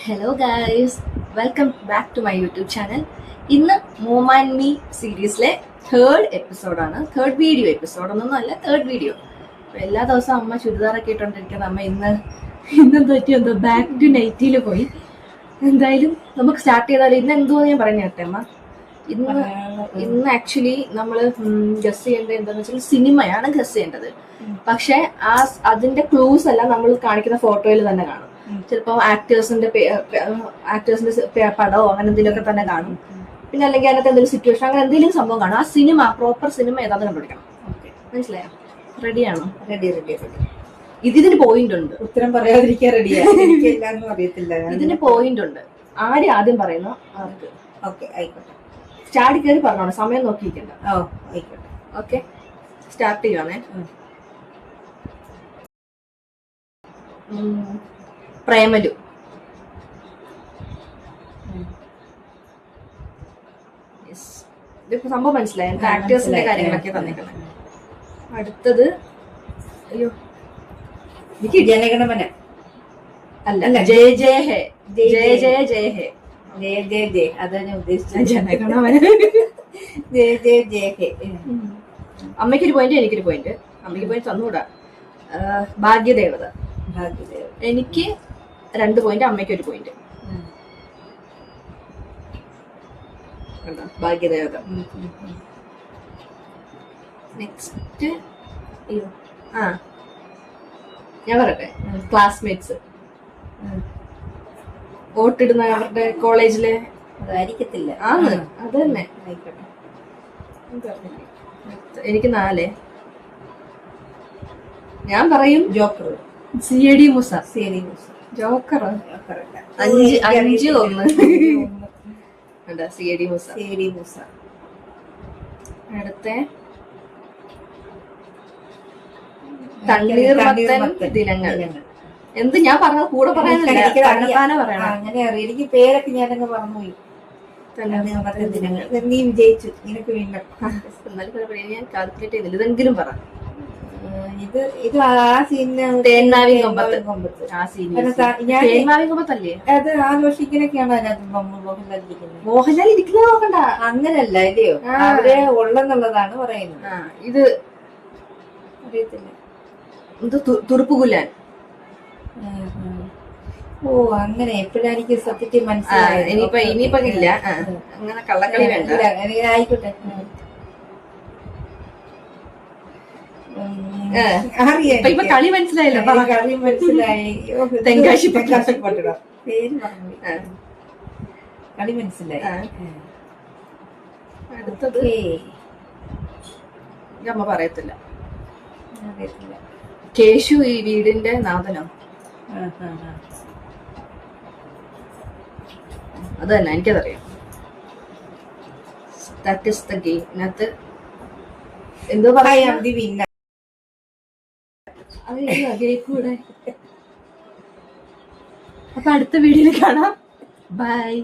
Hello guys, welcome back to my YouTube channel. ഇന്ന് mom and me സീരീസിലെ third video എപ്പിസോഡൊന്നും അല്ല, third video. എല്ലാ ദിവസവും അമ്മ ചുരിദാറൊക്കെ ഇട്ടുകൊണ്ടിരിക്കുന്നത്. അമ്മ ഇന്ന് പറ്റിയെന്തോ ബാക്ക് ടു നൈറ്റിയിൽ പോയി. എന്തായാലും നമുക്ക് സ്റ്റാർട്ട് ചെയ്താലും ഇന്ന് എന്തോ ഞാൻ പറയുന്നത് കേട്ടെ അമ്മ. ഇന്ന് ആക്ച്വലി നമ്മൾ ഗസ് ചെയ്യേണ്ടത് എന്താണെന്ന് വെച്ചാൽ സിനിമയാണ് ഗസ് ചെയ്യേണ്ടത്. പക്ഷെ അതിന്റെ ക്ലൂസ് എല്ലാം നമ്മൾ കാണിക്കുന്ന ഫോട്ടോയിൽ തന്നെ കാണും. ചിലപ്പോൾ ആക്ടേഴ്സിന്റെ പടമോ അങ്ങനെ എന്തെങ്കിലുമൊക്കെ തന്നെ കാണും. പിന്നെ അല്ലെങ്കിൽ അതിനകത്ത് എന്തെങ്കിലും സിറ്റുവേഷൻ അങ്ങനെ എന്തെങ്കിലും സംഭവം കാണും. ആ സിനിമ പ്രോപ്പർ സിനിമ ഏതാണെന്ന് കണ്ടുപിടിക്കണം. മനസ്സിലായോ? റെഡിയാണോ? Ready ready ready. ഇതിന് പോയിന്റ് ഉണ്ട്. ഉത്തരം പറയാതിരിക്കാൻ റെഡിയാണ്. എനിക്ക് എല്ലാവരും അറിയത്തില്ല. ഇതിന് പോയിന്റ് ഉണ്ട്. ആദ്യം പറയുന്നു ആർക്ക്. ഓക്കെ, ആയിക്കോട്ടെ. സ്റ്റാർട്ട് കയറി പറഞ്ഞോളൂ, സമയം നോക്കിയിരിക്കണ്ട. ഓ, ആയിക്കോട്ടെ. ഓക്കെ, സ്റ്റാർട്ട് ചെയ്യുവാണേ. പ്രേമലു. ഇതിപ്പോ സംഭവം മനസ്സിലായി. ആക്ടേഴ്സിന്റെ കാര്യങ്ങളൊക്കെ തന്നിട്ടുണ്ട്. അടുത്തത് അയ്യോ എനിക്ക് ജനഗണമന അല്ല, ജയ ജയ ഹേ. ജയ ജയ ജയ ഹേ. ജയ ജയ ജയ, അതാണ് ഞാൻ ഉദ്ദേശിച്ചത്. ജനഗണമന. ജയ ജയ ജയ ഹേ. അമ്മയ്ക്കൊരു പോയിന്റ്, എനിക്കൊരു പോയിന്റ്. അമ്മയ്ക്ക് പോയിന്റ് തന്നുകൂടാ. ഭാഗ്യദേവത. ഭാഗ്യദേവ. എനിക്ക് 2 പോയിന്റ്, അമ്മയ്ക്ക് 1 പോയിന്റ്. ഭാഗ്യദേവത. നെക്സ്റ്റ് അയ്യോ ഞാൻ പറയട്ടെ. ക്ലാസ്മേറ്റ്സ് വോട്ടിടുന്ന അവരുടെ കോളേജിലെ അതായിരിക്കത്തില്ല. അത് തന്നെ. ആയിക്കോട്ടെ. എനിക്ക് 4. ഞാൻ പറയും joker. CID Moosa. CID Moosa. Joker 5-1. CID Moosa. CID Moosa. അടുത്ത തണ്ണീർമത്തൻ ദിനങ്ങൾ. എന്ത് ഞാൻ പറഞ്ഞത് കൂടെ പറയാനല്ല, പറയണം. അങ്ങനെ അറിയാം. എനിക്ക് പേരൊക്കെ ഞാനങ്ങ് മറന്നുപോയി. തണ്ണീർമത്തൻ ദിനങ്ങൾ. നീ വിജയിച്ചു. നിനക്ക് വീണ്ടും. എന്നാലും ഞാൻ കാൽക്കുലേറ്റ് ചെയ്തില്ല. ഇതെങ്കിലും പറ. ഇത് ആ സീനിന് തേന്മാവിൻ കൊമ്പത്ത്. അത് ആഘോഷിക്കലൊക്കെയാണ് അതിനകത്ത് മോഹൻലാൽ ഇരിക്കുന്നത്. മോഹൻലാൽ ഇരിക്കുന്നത് നോക്കണ്ട. അങ്ങനല്ല, ഇല്ലയോ? അവരെ ഉള്ളെന്നുള്ളതാണ് പറയുന്നത്. ഇത് അറിയത്തില്ല. ഇത് തുറുപ്പുകുലാൻ. ഓ, അങ്ങനെ എപ്പോഴായിരിക്കും സത്യത്തിൽ മനസ്സിലായത്. ഇനിയിപ്പോ ഇല്ല. അങ്ങനെ കള്ളക്കളി വേണ്ട. ആയിക്കോട്ടെ. ഇപ്പൊ കളി മനസ്സിലായില്ല. കളി മനസ്സിലായി. തെങ്കാശിപ്പട്ടണം. പേര് പറഞ്ഞു. കളി മനസ്സിലായി. അടുത്തത് അമ്മ പറയത്തില്ല. കേശു ഈ വീടിന്റെ നാഥനോ? അത് തന്നെ, എനിക്കതറിയാം. That is the game. ഇതിനകത്ത് എന്തോ പറയാം. അപ്പൊ അടുത്ത വീഡിയോയിൽ കാണാം. ബൈ.